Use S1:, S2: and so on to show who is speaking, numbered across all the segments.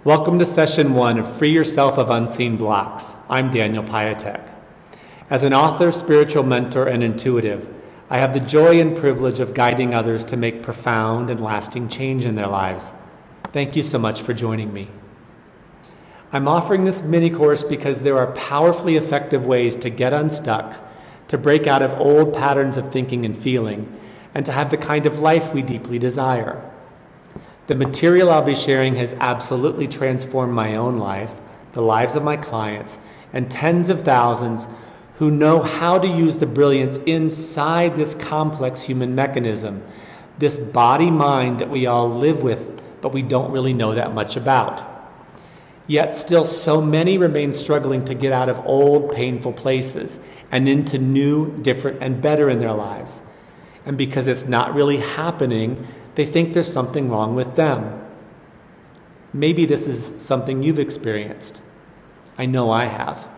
S1: Welcome to Session 1 of Free Yourself of Unseen Blocks. I'm Daniel Piatek. As an author, spiritual mentor, and intuitive, I have the joy and privilege of guiding others to make profound and lasting change in their lives. Thank you so much for joining me. I'm offering this mini-course because there are powerfully effective ways to get unstuck, to break out of old patterns of thinking and feeling, and to have the kind of life we deeply desire. The material I'll be sharing has absolutely transformed my own life, the lives of my clients, and tens of thousands who know how to use the brilliance inside this complex human mechanism, this body-mind that we all live with, but we don't really know that much about. Yet still so many remain struggling to get out of old, painful places and into new, different, and better in their lives. And because it's not really happening, they think there's something wrong with them. Maybe this is something you've experienced. I know I have.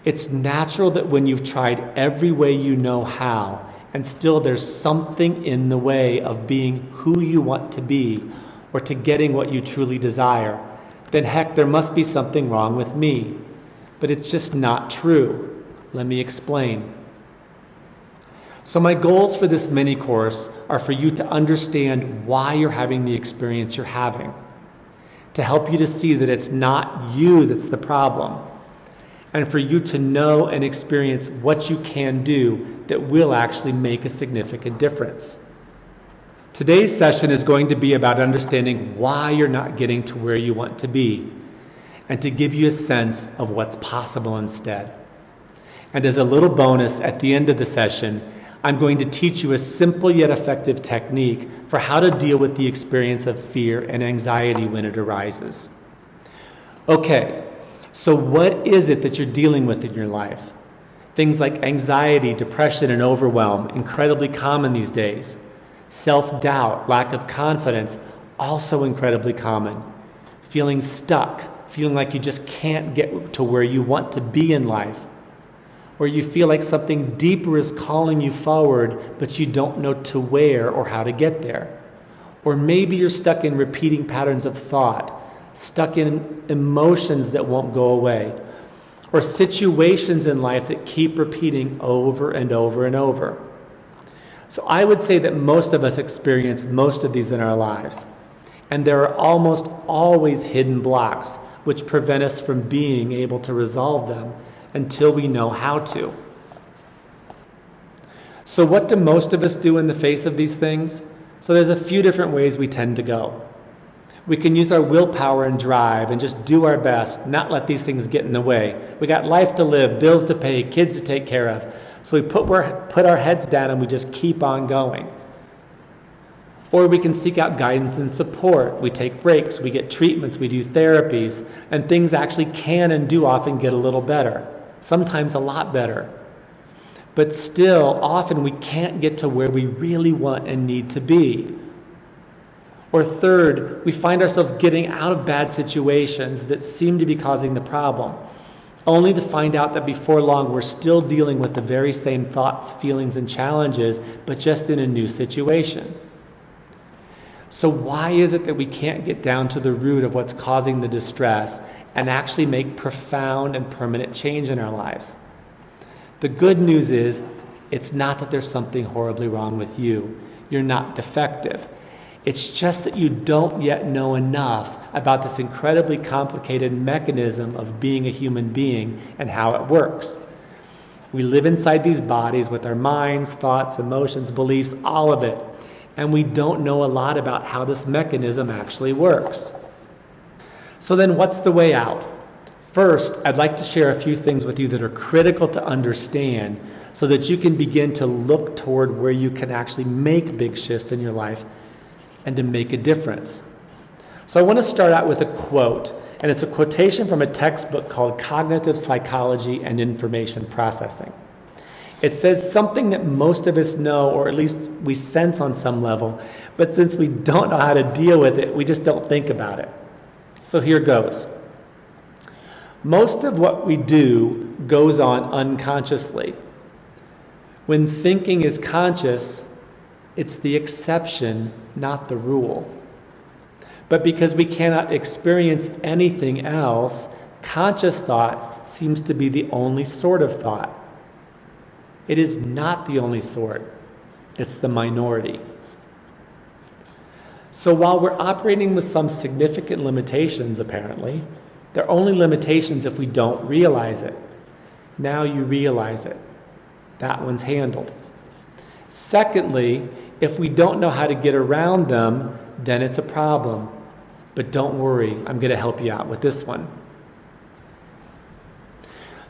S1: It's natural that when you've tried every way you know how, and still there's something in the way of being who you want to be, or to getting what you truly desire, then heck, there must be something wrong with me. But it's just not true. Let me explain. So my goals for this mini-course are for you to understand why you're having the experience you're having, to help you to see that it's not you that's the problem, and for you to know and experience what you can do that will actually make a significant difference. Today's session is going to be about understanding why you're not getting to where you want to be, and to give you a sense of what's possible instead. And as a little bonus at the end of the session, I'm going to teach you a simple yet effective technique for how to deal with the experience of fear and anxiety when it arises. Okay, so what is it that you're dealing with in your life? Things like anxiety, depression, and overwhelm, incredibly common these days. Self-doubt, lack of confidence, also incredibly common. Feeling stuck, feeling like you just can't get to where you want to be in life. Or you feel like something deeper is calling you forward, but you don't know to where or how to get there. Or maybe you're stuck in repeating patterns of thought, stuck in emotions that won't go away, or situations in life that keep repeating over and over and over. So I would say that most of us experience most of these in our lives. And there are almost always hidden blocks which prevent us from being able to resolve them until we know how to. So what do most of us do in the face of these things? So there's a few different ways we tend to go. We can use our willpower and drive and just do our best, not let these things get in the way. We got life to live, bills to pay, kids to take care of. So we put our heads down and we just keep on going. Or we can seek out guidance and support. We take breaks, we get treatments, we do therapies, and things actually can and do often get a little better. Sometimes a lot better. But still, often we can't get to where we really want and need to be. Or third, we find ourselves getting out of bad situations that seem to be causing the problem, only to find out that before long we're still dealing with the very same thoughts, feelings, and challenges, but just in a new situation. So why is it that we can't get down to the root of what's causing the distress and actually make profound and permanent change in our lives? The good news is, it's not that there's something horribly wrong with you. You're not defective. It's just that you don't yet know enough about this incredibly complicated mechanism of being a human being and how it works. We live inside these bodies with our minds, thoughts, emotions, beliefs, all of it. And we don't know a lot about how this mechanism actually works. So then what's the way out? First, I'd like to share a few things with you that are critical to understand so that you can begin to look toward where you can actually make big shifts in your life and to make a difference. So I want to start out with a quote, and it's a quotation from a textbook called Cognitive Psychology and Information Processing. It says something that most of us know, or at least we sense on some level, but since we don't know how to deal with it, we just don't think about it. So here goes. Most of what we do goes on unconsciously. When thinking is conscious, it's the exception, not the rule. But because we cannot experience anything else, conscious thought seems to be the only sort of thought. It is not the only sort. It's the minority. So while we're operating with some significant limitations, apparently, they're only limitations if we don't realize it. Now you realize it. That one's handled. Secondly, if we don't know how to get around them, then it's a problem. But don't worry, I'm going to help you out with this one.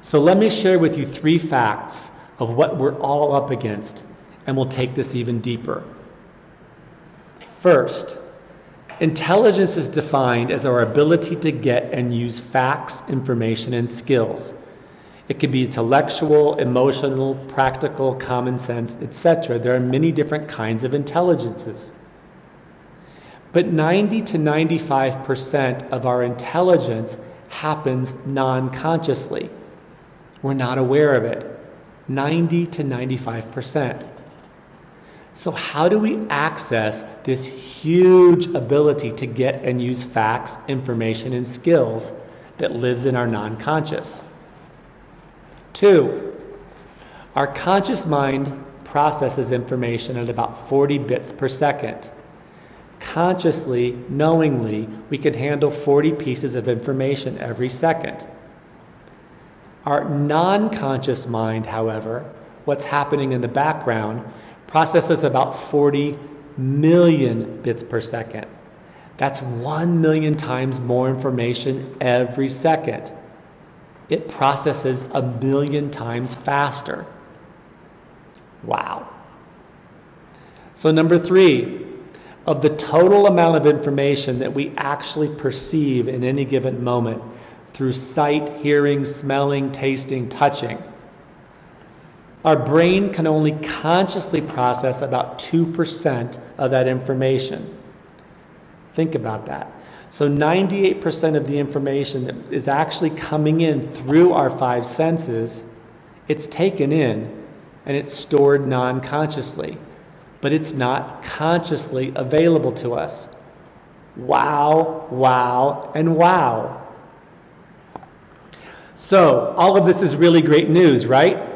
S1: So let me share with you 3 facts of what we're all up against, and we'll take this even deeper. First, intelligence is defined as our ability to get and use facts, information, and skills. It can be intellectual, emotional, practical, common sense, etc. There are many different kinds of intelligences. But 90 to 95% of our intelligence happens non-consciously. We're not aware of it. 90 to 95%. So how do we access this huge ability to get and use facts, information, and skills that lives in our non-conscious? 2, our conscious mind processes information at about 40 bits per second. Consciously, knowingly, we can handle 40 pieces of information every second. Our non-conscious mind, however, what's happening in the background, processes about 40 million bits per second. That's 1 million times more information every second. It processes 1 million times faster. Wow. So number 3, of the total amount of information that we actually perceive in any given moment through sight, hearing, smelling, tasting, touching, our brain can only consciously process about 2% of that information. Think about that. So 98% of the information that is actually coming in through our 5 senses, it's taken in and it's stored non-consciously, but it's not consciously available to us. Wow, wow, and wow. So all of this is really great news, right?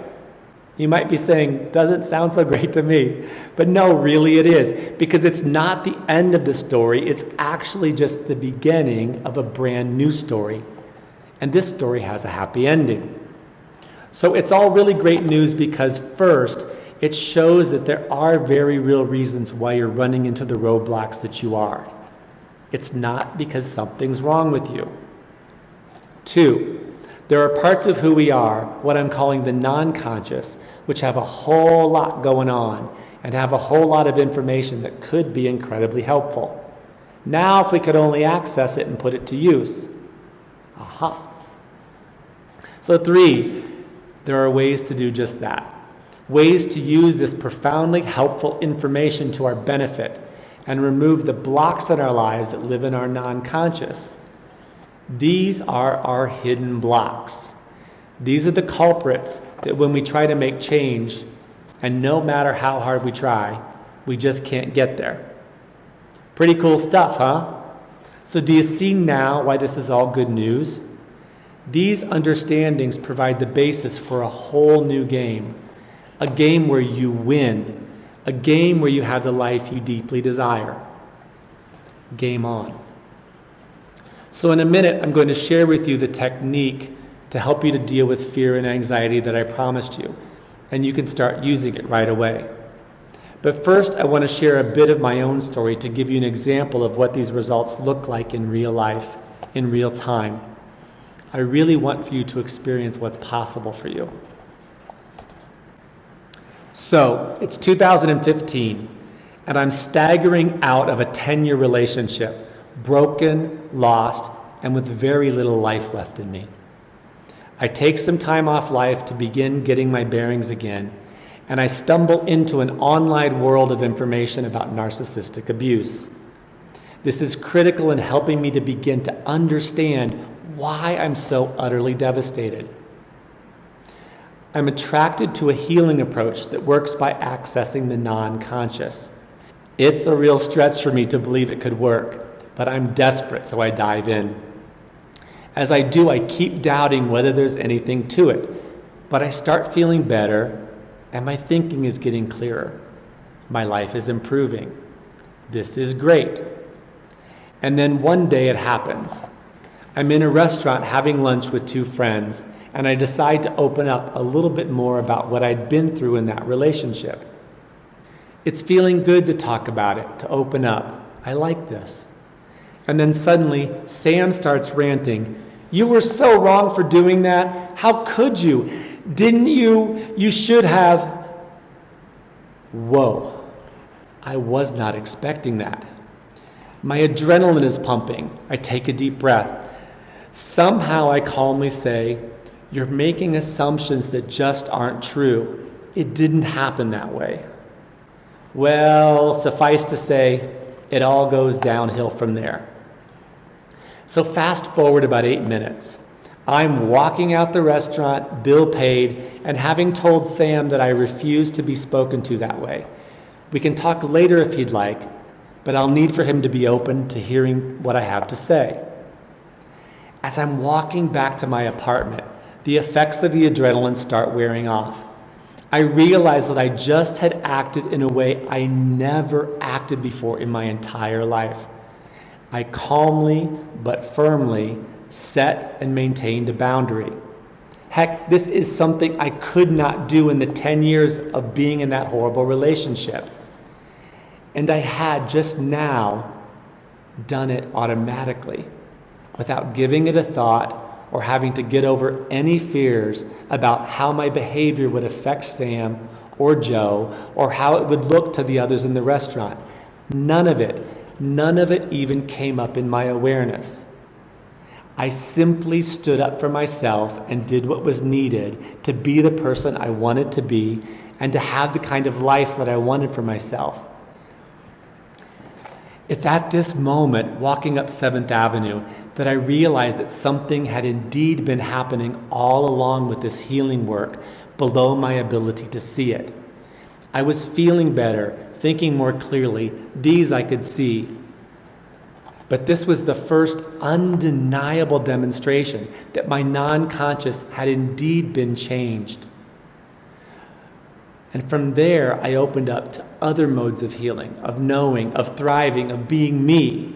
S1: You might be saying, doesn't sound so great to me. But no, really it is. Because it's not the end of the story. It's actually just the beginning of a brand new story. And this story has a happy ending. So it's all really great news because first, it shows that there are very real reasons why you're running into the roadblocks that you are. It's not because something's wrong with you. 2, there are parts of who we are, what I'm calling the non-conscious, which have a whole lot going on and have a whole lot of information that could be incredibly helpful. Now, if we could only access it and put it to use. Aha. So 3, there are ways to do just that. Ways to use this profoundly helpful information to our benefit and remove the blocks in our lives that live in our non-conscious. These are our hidden blocks. These are the culprits that when we try to make change, and no matter how hard we try, we just can't get there. Pretty cool stuff, huh? So do you see now why this is all good news? These understandings provide the basis for a whole new game. A game where you win. A game where you have the life you deeply desire. Game on. So in a minute, I'm going to share with you the technique to help you to deal with fear and anxiety that I promised you. And you can start using it right away. But first, I want to share a bit of my own story to give you an example of what these results look like in real life, in real time. I really want for you to experience what's possible for you. So, it's 2015, and I'm staggering out of a 10-year relationship. Broken, lost, and with very little life left in me. I take some time off life to begin getting my bearings again, and I stumble into an online world of information about narcissistic abuse. This is critical in helping me to begin to understand why I'm so utterly devastated. I'm attracted to a healing approach that works by accessing the non-conscious. It's a real stretch for me to believe it could work. but I'm desperate, so I dive in. As I do, I keep doubting whether there's anything to it, but I start feeling better, and my thinking is getting clearer. My life is improving. This is great. And then one day it happens. I'm in a restaurant having lunch with two friends, and I decide to open up a little bit more about what I'd been through in that relationship. It's feeling good to talk about it, to open up. I like this. And then suddenly, Sam starts ranting. You were so wrong for doing that. How could you? Didn't you? You should have. Whoa. I was not expecting that. My adrenaline is pumping. I take a deep breath. Somehow I calmly say, you're making assumptions that just aren't true. It didn't happen that way. Well, suffice to say, it all goes downhill from there. So fast forward about 8 minutes. I'm walking out the restaurant, bill paid, and having told Sam that I refuse to be spoken to that way. We can talk later if he'd like, but I'll need for him to be open to hearing what I have to say. As I'm walking back to my apartment, the effects of the adrenaline start wearing off. I realize that I just had acted in a way I never acted before in my entire life. I calmly but firmly set and maintained a boundary. Heck, this is something I could not do in the 10 years of being in that horrible relationship. And I had just now done it automatically, without giving it a thought or having to get over any fears about how my behavior would affect Sam or Joe or how it would look to the others in the restaurant. None of it even came up in my awareness. I simply stood up for myself and did what was needed to be the person I wanted to be and to have the kind of life that I wanted for myself. It's at this moment, walking up 7th Avenue, that I realized that something had indeed been happening all along with this healing work below my ability to see it. I was feeling better, thinking more clearly. These I could see. But this was the first undeniable demonstration that my non-conscious had indeed been changed. And from there, I opened up to other modes of healing, of knowing, of thriving, of being me.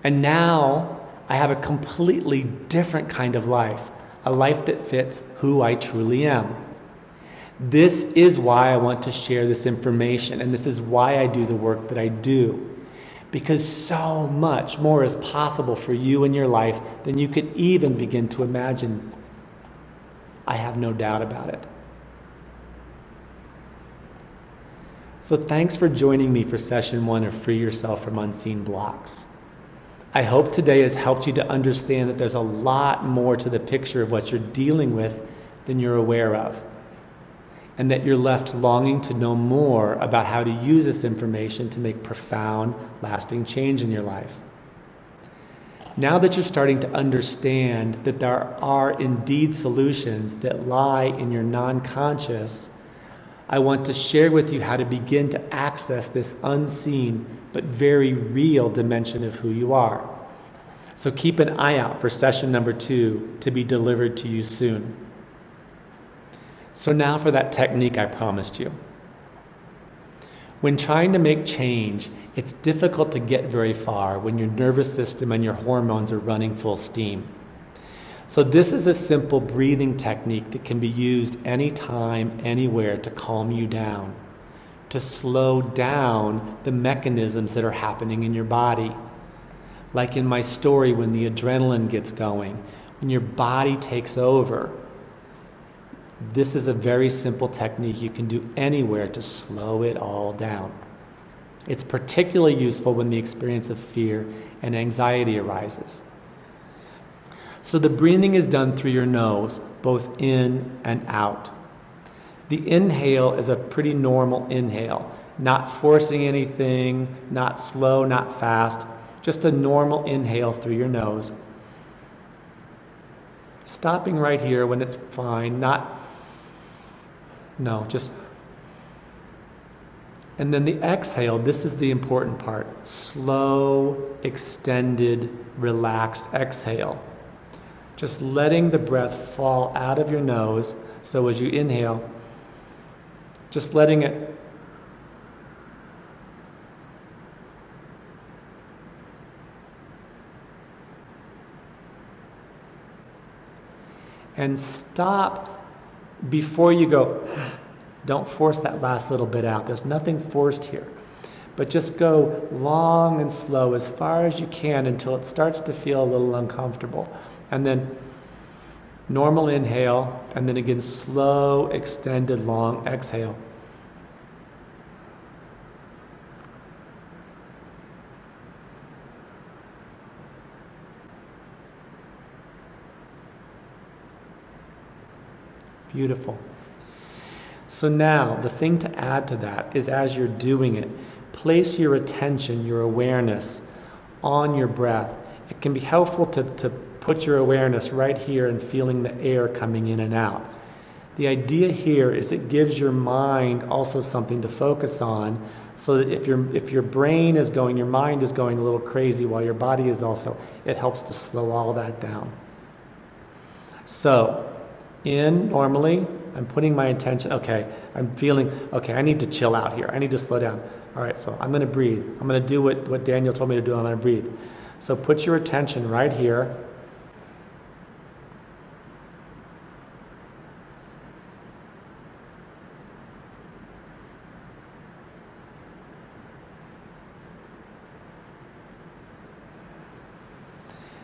S1: And now I have a completely different kind of life, a life that fits who I truly am. This is why I want to share this information, and this is why I do the work that I do. Because so much more is possible for you in your life than you could even begin to imagine. I have no doubt about it. So thanks for joining me for session 1 of Free Yourself from Unseen Blocks. I hope today has helped you to understand that there's a lot more to the picture of what you're dealing with than you're aware of, and that you're left longing to know more about how to use this information to make profound, lasting change in your life. Now that you're starting to understand that there are indeed solutions that lie in your non-conscious, I want to share with you how to begin to access this unseen but very real dimension of who you are. So keep an eye out for session number 2 to be delivered to you soon. So now for that technique I promised you. When trying to make change, it's difficult to get very far when your nervous system and your hormones are running full steam. So this is a simple breathing technique that can be used anytime, anywhere to calm you down, to slow down the mechanisms that are happening in your body. Like in my story, when the adrenaline gets going, when your body takes over. This is a very simple technique you can do anywhere to slow it all down. It's particularly useful when the experience of fear and anxiety arises. So the breathing is done through your nose, both in and out. The inhale is a pretty normal inhale, not forcing anything, not slow, not fast, just a normal inhale through your nose. Stopping right here when it's fine, And then the exhale, this is the important part. Slow, extended, relaxed exhale. Just letting the breath fall out of your nose. So as you inhale, just letting it and stop before you go. Don't force that last little bit out. There's nothing forced here. But just go long and slow as far as you can until it starts to feel a little uncomfortable. And then normal inhale, and then again slow, extended, long exhale. Beautiful. So now, the thing to add to that is as you're doing it, place your attention, your awareness on your breath. It can be helpful to put your awareness right here and feeling the air coming in and out. The idea here is it gives your mind also something to focus on, so that if your brain is going, your mind is going a little crazy while your body is also, it helps to slow all that down. So, normally, I'm putting my attention, okay, I'm feeling, okay, I need to chill out here. I need to slow down. All right, so I'm going to breathe. I'm going to do what Daniel told me to do. I'm going to breathe. So put your attention right here.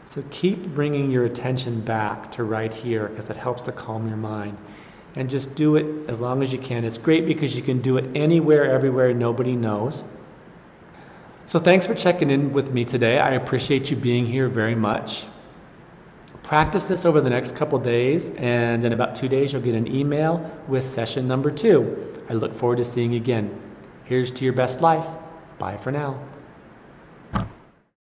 S1: So keep bringing your attention back to right here because it helps to calm your mind. And just do it as long as you can. It's great because you can do it anywhere, everywhere, nobody knows. So thanks for checking in with me today. I appreciate you being here very much. Practice this over the next couple days, and in about 2 days you'll get an email with session number 2. I look forward to seeing you again. Here's to your best life. Bye for now.